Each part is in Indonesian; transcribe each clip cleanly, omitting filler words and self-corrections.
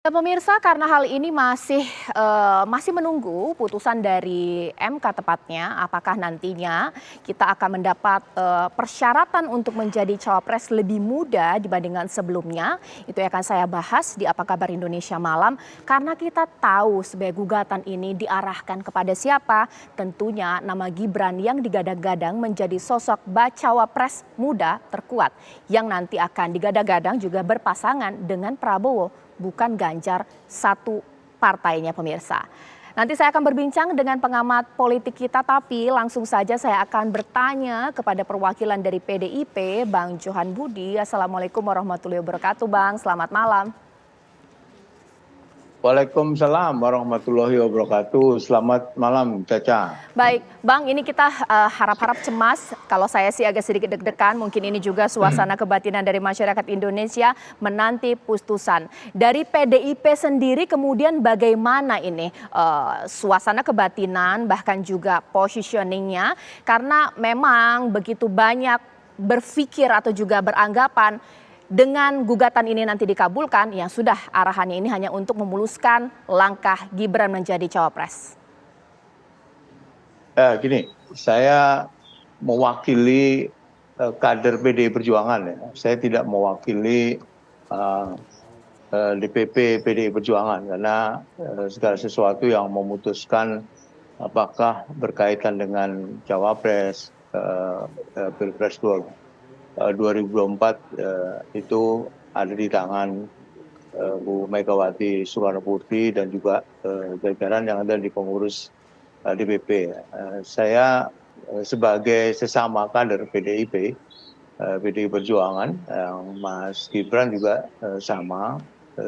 Ya, pemirsa, karena hal ini masih menunggu putusan dari MK tepatnya, apakah nantinya kita akan mendapat persyaratan untuk menjadi cawapres lebih mudah dibandingkan sebelumnya. Itu yang akan saya bahas di Apa Kabar Indonesia Malam, karena kita tahu sebagai gugatan ini diarahkan kepada siapa. Tentunya nama Gibran yang digadang-gadang menjadi sosok bacawa pres muda terkuat yang nanti akan digadang-gadang juga berpasangan dengan Prabowo, bukan Ganjar, satu partainya, pemirsa. Nanti saya akan berbincang dengan pengamat politik kita, tapi langsung saja saya akan bertanya kepada perwakilan dari PDIP, Bang Johan Budi. Assalamualaikum warahmatullahi wabarakatuh, Bang. Selamat malam. Waalaikumsalam warahmatullahi wabarakatuh. Selamat malam, Caca. Baik, Bang, ini kita harap-harap cemas. Kalau saya sih agak sedikit deg-degan, mungkin ini juga suasana kebatinan dari masyarakat Indonesia menanti putusan. Dari PDIP sendiri kemudian bagaimana ini suasana kebatinan, bahkan juga positioningnya, karena memang begitu banyak berpikir atau juga beranggapan dengan gugatan ini nanti dikabulkan, ya sudah, arahannya ini hanya untuk memuluskan langkah Gibran menjadi cawapres. Gini, saya mewakili kader PDI Perjuangan ya. Saya tidak mewakili DPP PDI Perjuangan karena segala sesuatu yang memutuskan apakah berkaitan dengan cawapres Pilpres 2024 itu ada di tangan Bu Megawati Soekarnoputri dan juga jajaran yang ada di pengurus DPP. Saya sebagai sesama kader PDIP, PDI Perjuangan, Mas Gibran juga sama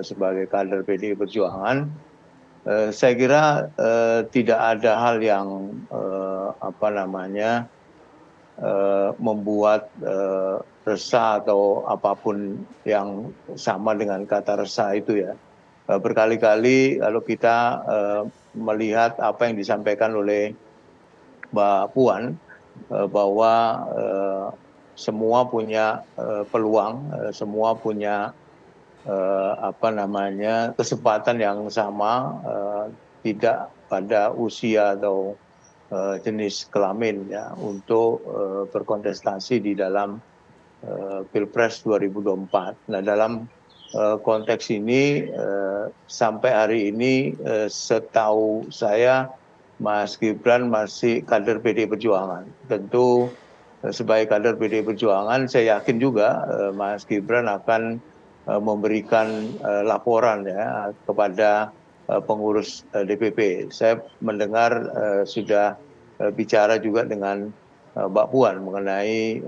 sebagai kader PDI Perjuangan. Saya kira tidak ada hal yang membuat resah atau apapun yang sama dengan kata resah itu ya. Berkali-kali kalau kita melihat apa yang disampaikan oleh Mbak Puan bahwa semua punya peluang, semua punya kesempatan yang sama, tidak pada usia atau jenis kelamin ya untuk berkontestasi di dalam Pilpres 2024. Nah, dalam konteks ini sampai hari ini setahu saya Mas Gibran masih kader PDI Perjuangan. Tentu sebagai kader PDI Perjuangan saya yakin juga Mas Gibran akan memberikan laporan ya kepada pengurus DPP. Saya mendengar sudah bicara juga dengan Mbak Puan mengenai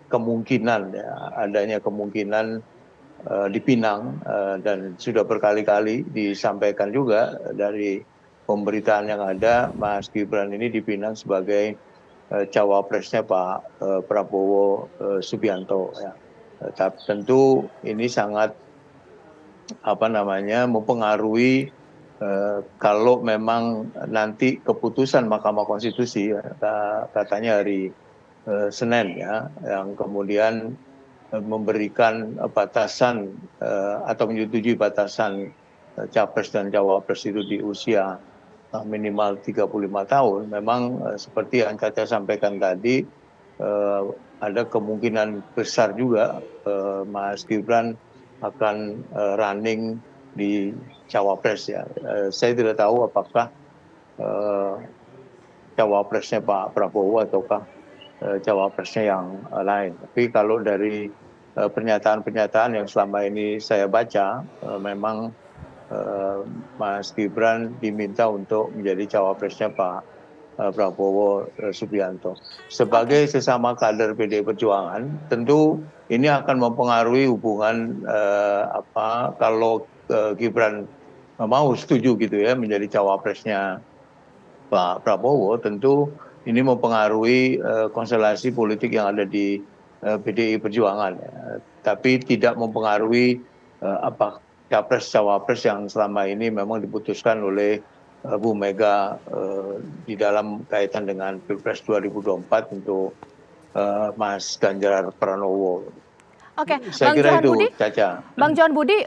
kemungkinan ya, adanya kemungkinan di Pinang, dan sudah berkali-kali disampaikan juga dari pemberitaan yang ada, Mas Gibran ini di Pinang sebagai cawapresnya Pak Prabowo Subianto ya. Tapi tentu ini sangat mempengaruhi kalau memang nanti keputusan Mahkamah Konstitusi katanya hari Senin ya, yang kemudian memberikan batasan atau menyetujui batasan capres dan cawapres itu di usia minimal 35 tahun. Memang seperti yang Caca sampaikan tadi, ada kemungkinan besar juga Mas Gibran akan running di cawapres ya. Saya tidak tahu apakah cawapresnya Pak Prabowo ataukah cawapresnya yang lain. Tapi kalau dari pernyataan-pernyataan yang selama ini saya baca, memang Mas Gibran diminta untuk menjadi cawapresnya Pak Prabowo Subianto. Sebagai sesama kader PDI Perjuangan, tentu ini akan mempengaruhi hubungan kalau Gibran mau setuju gitu ya menjadi cawapresnya Pak Prabowo, tentu ini mempengaruhi konstelasi politik yang ada di PDI Perjuangan. Tapi tidak mempengaruhi capres-cawapres yang selama ini memang diputuskan oleh Bu Mega di dalam kaitan dengan Pilpres 2024 untuk Mas Ganjar Pranowo. Oke, Saya Bang kira Johan itu, Budi. Caca. Bang Johan Budi,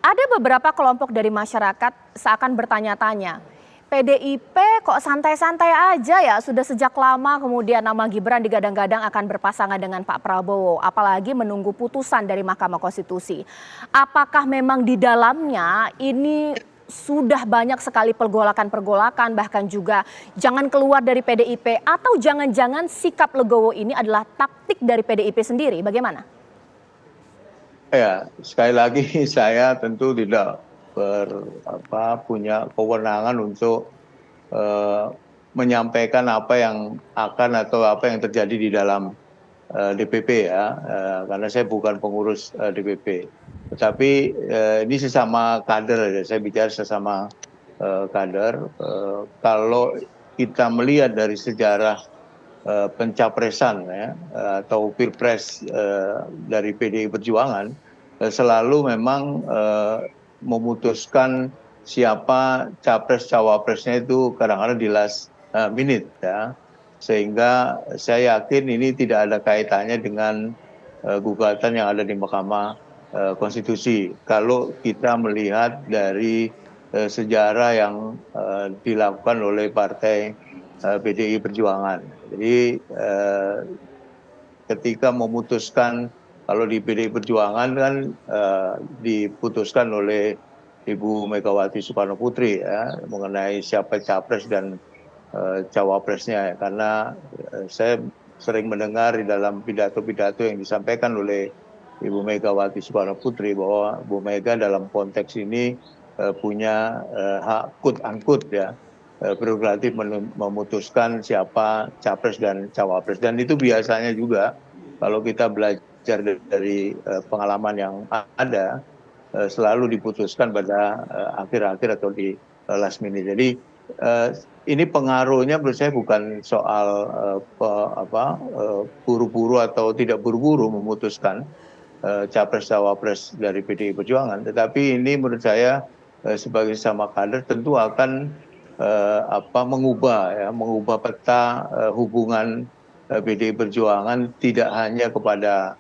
Ada beberapa kelompok dari masyarakat seakan bertanya-tanya, PDIP kok santai-santai aja ya, sudah sejak lama kemudian nama Gibran digadang-gadang akan berpasangan dengan Pak Prabowo, apalagi menunggu putusan dari Mahkamah Konstitusi. Apakah memang di dalamnya ini sudah banyak sekali pergolakan-pergolakan, bahkan juga jangan keluar dari PDIP, atau jangan-jangan sikap legowo ini adalah taktik dari PDIP sendiri, bagaimana? Ya, sekali lagi saya tentu tidak punya kewenangan untuk menyampaikan apa yang akan atau apa yang terjadi di dalam DPP ya, karena saya bukan pengurus DPP. Tetapi ini sesama kader, saya bicara sesama kader. Kalau kita melihat dari sejarah pencapresan ya, atau pilpres dari PDI Perjuangan, selalu memang memutuskan siapa capres cawapresnya itu kadang-kadang di last minute ya, sehingga saya yakin ini tidak ada kaitannya dengan gugatan yang ada di Mahkamah Konstitusi. Kalau kita melihat dari sejarah yang dilakukan oleh partai PDI Perjuangan, jadi ketika memutuskan, kalau di PDI Perjuangan kan diputuskan oleh Ibu Megawati Soekarno Putri ya, mengenai siapa capres dan cawapresnya. Karena saya sering mendengar di dalam pidato-pidato yang disampaikan oleh Ibu Megawati Soekarno Putri bahwa Bu Mega dalam konteks ini punya hak quote-unquote ya, prerogatif memutuskan siapa capres dan cawapres. Dan itu biasanya juga kalau kita belajar dari pengalaman yang ada, selalu diputuskan pada akhir-akhir atau di last minute. Jadi ini pengaruhnya menurut saya bukan soal buru-buru atau tidak buru-buru memutuskan capres cawapres dari PDI Perjuangan, tetapi ini menurut saya sebagai sama kader tentu akan mengubah peta hubungan PDI Perjuangan, tidak hanya kepada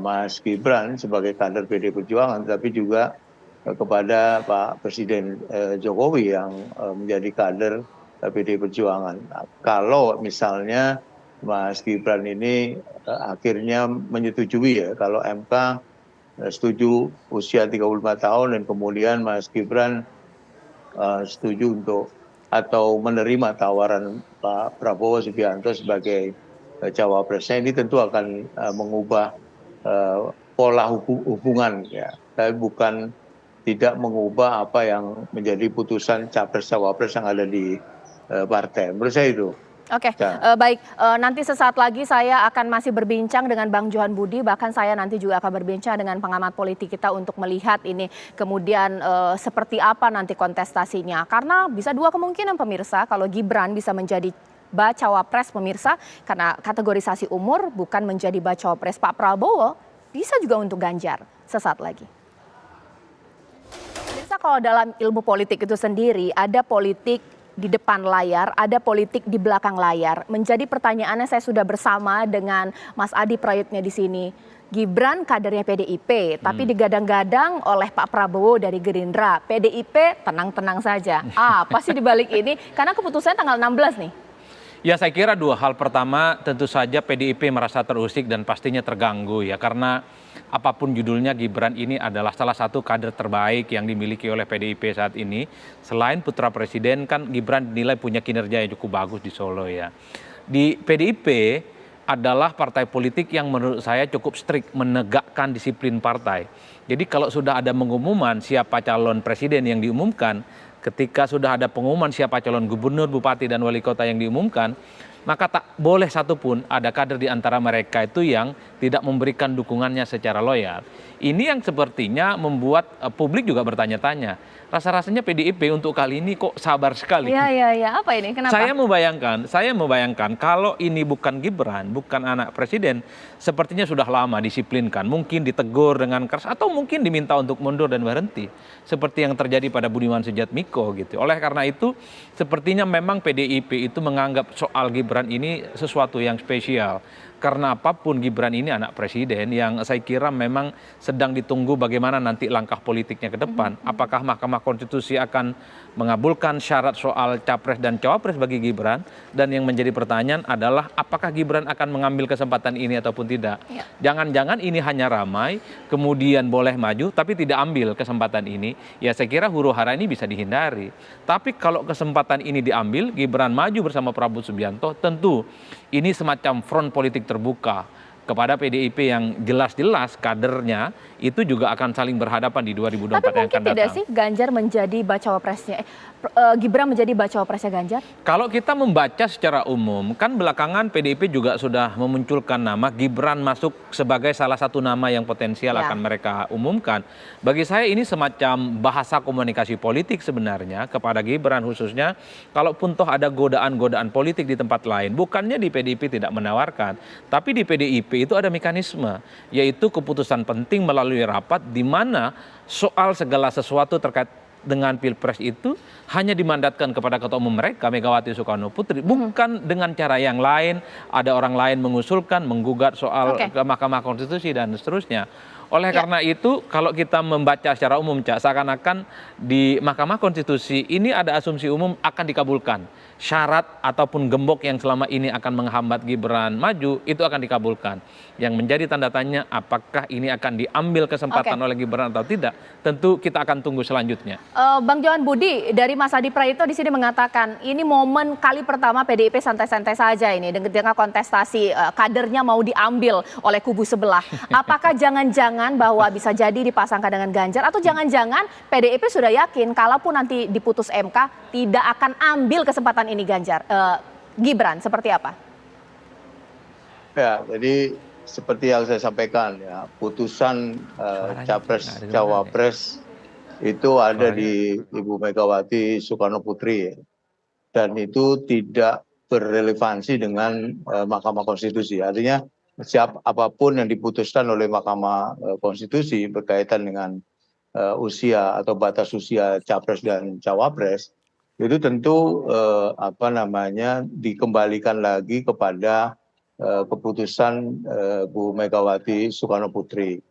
Mas Gibran sebagai kader PDI Perjuangan, tapi juga kepada Pak Presiden Jokowi yang menjadi kader PDI Perjuangan. Nah, kalau misalnya Mas Gibran ini akhirnya menyetujui ya, kalau MK setuju usia 35 tahun dan kemudian Mas Gibran setuju untuk atau menerima tawaran Pak Prabowo Subianto sebagai cawapresnya, ini tentu akan mengubah pola hubungan ya, tapi bukan tidak mengubah apa yang menjadi putusan capres cawapres yang ada di partai. Menurut saya itu. Oke, baik. Nanti sesaat lagi saya akan masih berbincang dengan Bang Johan Budi, bahkan saya nanti juga akan berbincang dengan pengamat politik kita untuk melihat ini kemudian seperti apa nanti kontestasinya. Karena bisa dua kemungkinan pemirsa, kalau Gibran bisa menjadi bacawa pres pemirsa, karena kategorisasi umur, bukan menjadi bacawa pres Pak Prabowo, bisa juga untuk Ganjar. Sesaat lagi. Pemirsa, kalau dalam ilmu politik itu sendiri, ada politik di depan layar, ada politik di belakang layar. Menjadi pertanyaannya, saya sudah bersama dengan Mas Adi Prayitno di sini. Gibran kadernya PDIP, tapi digadang-gadang oleh Pak Prabowo dari Gerindra. PDIP tenang-tenang saja. Apa sih dibalik ini? Karena keputusannya tanggal 16 nih. Ya, saya kira dua hal. Pertama, tentu saja PDIP merasa terusik dan pastinya terganggu ya, karena apapun judulnya, Gibran ini adalah salah satu kader terbaik yang dimiliki oleh PDIP saat ini. Selain putra presiden, kan Gibran dinilai punya kinerja yang cukup bagus di Solo ya. Di PDIP adalah partai politik yang menurut saya cukup strict menegakkan disiplin partai. Jadi kalau sudah ada pengumuman siapa calon presiden yang diumumkan, ketika sudah ada pengumuman siapa calon gubernur, bupati, dan wali kota yang diumumkan, maka tak boleh satupun ada kader di antara mereka itu yang tidak memberikan dukungannya secara loyal. Ini yang sepertinya membuat publik juga bertanya-tanya. Rasa-rasanya PDIP untuk kali ini kok sabar sekali. Iya. Apa ini? Kenapa? Saya membayangkan kalau ini bukan Gibran, bukan anak presiden, sepertinya sudah lama disiplinkan. Mungkin ditegur dengan keras atau mungkin diminta untuk mundur dan berhenti. Seperti yang terjadi pada Budiman Sujatmiko gitu. Oleh karena itu, sepertinya memang PDIP itu menganggap soal Gibran ini sesuatu yang spesial. Karena apapun Gibran ini anak presiden yang saya kira memang sedang ditunggu bagaimana nanti langkah politiknya ke depan. Apakah Mahkamah Konstitusi akan mengabulkan syarat soal capres dan cawapres bagi Gibran, dan yang menjadi pertanyaan adalah apakah Gibran akan mengambil kesempatan ini ataupun tidak. Jangan-jangan ini hanya ramai, kemudian boleh maju tapi tidak ambil kesempatan ini. Ya saya kira huru-hara ini bisa dihindari. Tapi kalau kesempatan ini diambil, Gibran maju bersama Prabowo Subianto, tentu ini semacam front politik terbuka kepada PDIP yang jelas-jelas kadernya itu juga akan saling berhadapan di 2024 Tapi yang akan mungkin tidak datang. sih Ganjar menjadi bacawa presnya, Gibran menjadi bacawa presnya Ganjar? Kalau kita membaca secara umum, kan belakangan PDIP juga sudah memunculkan nama Gibran masuk sebagai salah satu nama yang potensial akan mereka umumkan. Bagi saya ini semacam bahasa komunikasi politik sebenarnya kepada Gibran khususnya. Kalaupun toh ada godaan-godaan politik di tempat lain, bukannya di PDIP tidak menawarkan, tapi di PDIP itu ada mekanisme, yaitu keputusan penting melalui rapat di mana soal segala sesuatu terkait dengan Pilpres itu hanya dimandatkan kepada ketua umum mereka, Megawati Soekarno Putri, bukan dengan cara yang lain, ada orang lain mengusulkan, menggugat soal ke Mahkamah Konstitusi dan seterusnya. Oleh karena itu, kalau kita membaca secara umum, Cak, seakan-akan di Mahkamah Konstitusi ini ada asumsi umum akan dikabulkan. Syarat ataupun gembok yang selama ini akan menghambat Gibran maju, itu akan dikabulkan. Yang menjadi tanda tanya, apakah ini akan diambil kesempatan oleh Gibran atau tidak, tentu kita akan tunggu selanjutnya. Bang Johan Budi dari Mas Adi Praitno di sini mengatakan ini momen kali pertama PDIP santai-santai saja ini dengan kontestasi kadernya mau diambil oleh kubu sebelah. Apakah jangan-jangan bahwa bisa jadi dipasangkan dengan Ganjar, atau jangan-jangan PDIP sudah yakin kalaupun nanti diputus MK tidak akan ambil kesempatan ini Gibran, seperti apa? Ya, jadi seperti yang saya sampaikan ya, putusan capres cawapres itu ada di Ibu Megawati Soekarno Putri, dan itu tidak berrelevansi dengan Mahkamah Konstitusi. Artinya apapun yang diputuskan oleh Mahkamah Konstitusi berkaitan dengan usia atau batas usia capres dan cawapres itu tentu dikembalikan lagi kepada keputusan Bu Megawati Soekarno Putri.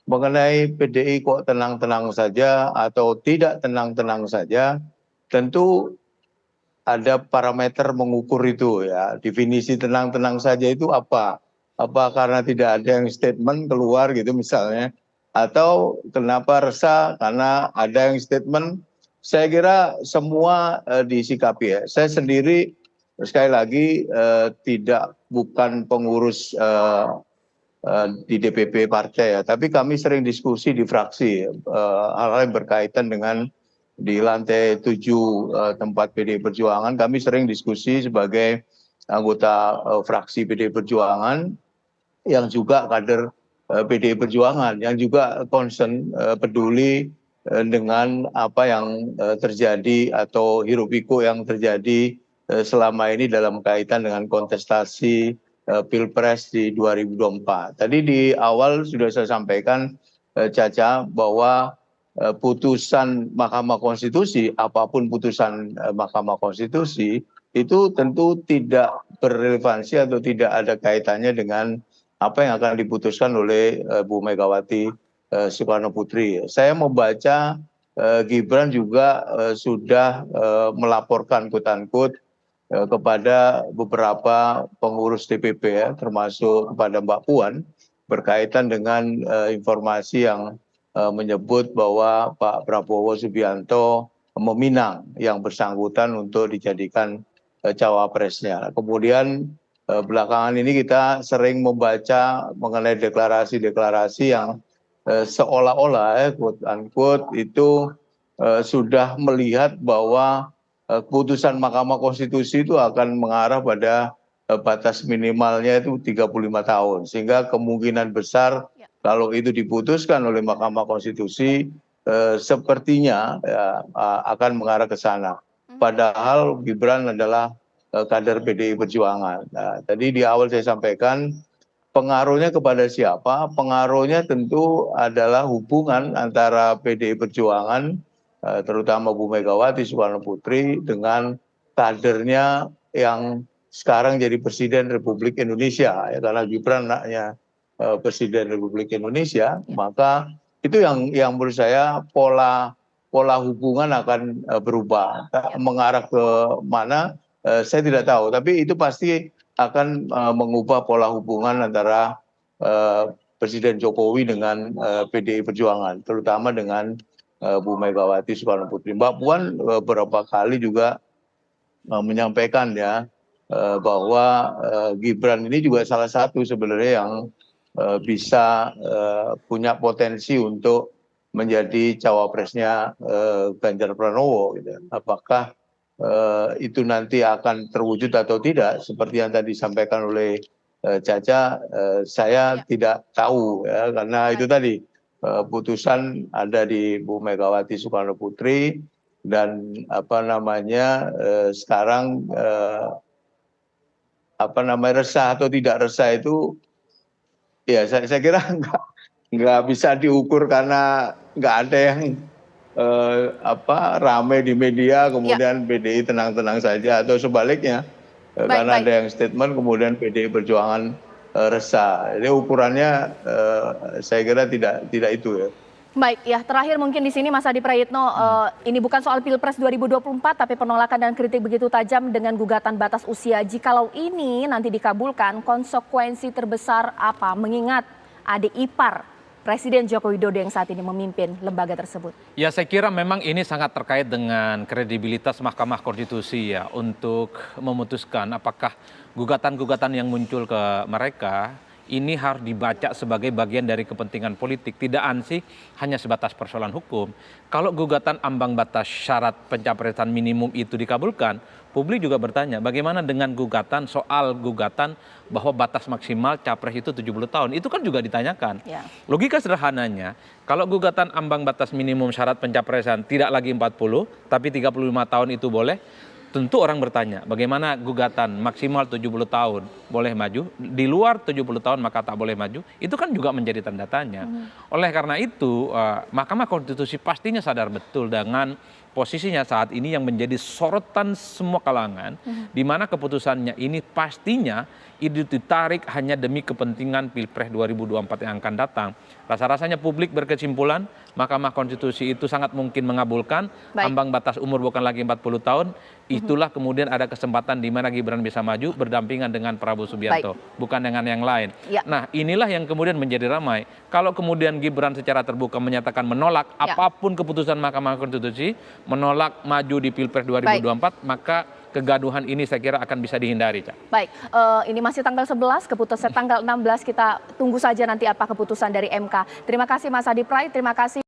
Mengenai PDI kok tenang-tenang saja atau tidak tenang-tenang saja, tentu ada parameter mengukur itu ya. Definisi tenang-tenang saja itu apa? Apa karena tidak ada yang statement keluar gitu misalnya, atau kenapa resah karena ada yang statement? Saya kira semua disikapi ya. Saya sendiri sekali lagi bukan pengurus di DPP partai ya, tapi kami sering diskusi di fraksi hal-hal yang berkaitan dengan di lantai 7 tempat PDI Perjuangan. Kami sering diskusi sebagai anggota fraksi PDI Perjuangan yang juga kader PDI Perjuangan, yang juga concern peduli dengan apa yang terjadi atau hiruk-pikuk yang terjadi selama ini dalam kaitan dengan kontestasi Pilpres di 2024. Tadi di awal sudah saya sampaikan, Caca, bahwa putusan Mahkamah Konstitusi, apapun putusan Mahkamah Konstitusi, itu tentu tidak berrelevansi atau tidak ada kaitannya dengan apa yang akan diputuskan oleh Bu Megawati Soekarno Putri. Saya membaca Gibran juga sudah melaporkan quote-unquote kepada beberapa pengurus DPP ya, termasuk kepada Mbak Puan, berkaitan dengan informasi yang menyebut bahwa Pak Prabowo Subianto meminang yang bersangkutan untuk dijadikan cawapresnya. Kemudian belakangan ini kita sering membaca mengenai deklarasi-deklarasi yang seolah-olah quote unquote itu sudah melihat bahwa keputusan Mahkamah Konstitusi itu akan mengarah pada batas minimalnya itu 35 tahun. Sehingga kemungkinan besar kalau itu diputuskan oleh Mahkamah Konstitusi sepertinya akan mengarah ke sana. Padahal Gibran adalah kader PDI Perjuangan. Nah, tadi di awal saya sampaikan pengaruhnya kepada siapa? Pengaruhnya tentu adalah hubungan antara PDI Perjuangan, terutama Bu Megawati Soekarno Putri, dengan kadernya yang sekarang jadi Presiden Republik Indonesia, ya, karena Gibran anaknya Presiden Republik Indonesia, maka itu yang menurut saya pola hubungan akan berubah. Mengarah ke mana saya tidak tahu, tapi itu pasti akan mengubah pola hubungan antara Presiden Jokowi dengan PDI Perjuangan, terutama dengan Bu Megawati Soekarno Putri. Mbak Puan beberapa kali juga menyampaikan ya bahwa Gibran ini juga salah satu sebenarnya yang bisa punya potensi untuk menjadi cawapresnya Ganjar Pranowo. Gitu. Apakah itu nanti akan terwujud atau tidak? Seperti yang tadi disampaikan oleh Caca, saya tidak tahu ya, karena itu tadi putusan ada di Bu Megawati Soekarno Putri. Dan sekarang resah atau tidak resah itu ya saya kira nggak bisa diukur karena nggak ada yang ramai di media kemudian PDI tenang-tenang saja atau sebaliknya karena ada yang statement kemudian PDI Perjuangan resah. Jadi ukurannya saya kira tidak itu ya. Baik, ya terakhir mungkin di sini Mas Adi Prayitno, ini bukan soal Pilpres 2024 tapi penolakan dan kritik begitu tajam dengan gugatan batas usia. Jikalau ini nanti dikabulkan, konsekuensi terbesar apa? Mengingat adik ipar Presiden Joko Widodo yang saat ini memimpin lembaga tersebut. Ya saya kira memang ini sangat terkait dengan kredibilitas Mahkamah Konstitusi ya untuk memutuskan apakah gugatan-gugatan yang muncul ke mereka ini harus dibaca sebagai bagian dari kepentingan politik, tidak ansih hanya sebatas persoalan hukum. Kalau gugatan ambang batas syarat pencapresan minimum itu dikabulkan, publik juga bertanya bagaimana dengan gugatan soal gugatan bahwa batas maksimal capres itu 70 tahun. Itu kan juga ditanyakan. Ya. Logika sederhananya, kalau gugatan ambang batas minimum syarat pencapresan tidak lagi 40, tapi 35 tahun itu boleh, tentu orang bertanya bagaimana gugatan maksimal 70 tahun boleh maju, di luar 70 tahun maka tak boleh maju, itu kan juga menjadi tanda tanya. Oleh karena itu Mahkamah Konstitusi pastinya sadar betul dengan posisinya saat ini yang menjadi sorotan semua kalangan, di mana keputusannya ini pastinya itu ditarik hanya demi kepentingan Pilpres 2024 yang akan datang. Rasa-rasanya publik berkesimpulan Mahkamah Konstitusi itu sangat mungkin mengabulkan ambang batas umur bukan lagi 40 tahun. Itulah kemudian ada kesempatan di mana Gibran bisa maju berdampingan dengan Prabowo Subianto, bukan dengan yang lain. Ya. Nah inilah yang kemudian menjadi ramai. Kalau kemudian Gibran secara terbuka menyatakan menolak apapun keputusan Mahkamah Konstitusi, menolak maju di Pilpres 2024, maka kegaduhan ini saya kira akan bisa dihindari, Cak. Baik, ini masih tanggal 11, keputusan tanggal 16, kita tunggu saja nanti apa keputusan dari MK. Terima kasih Mas Adi Pray, terima kasih.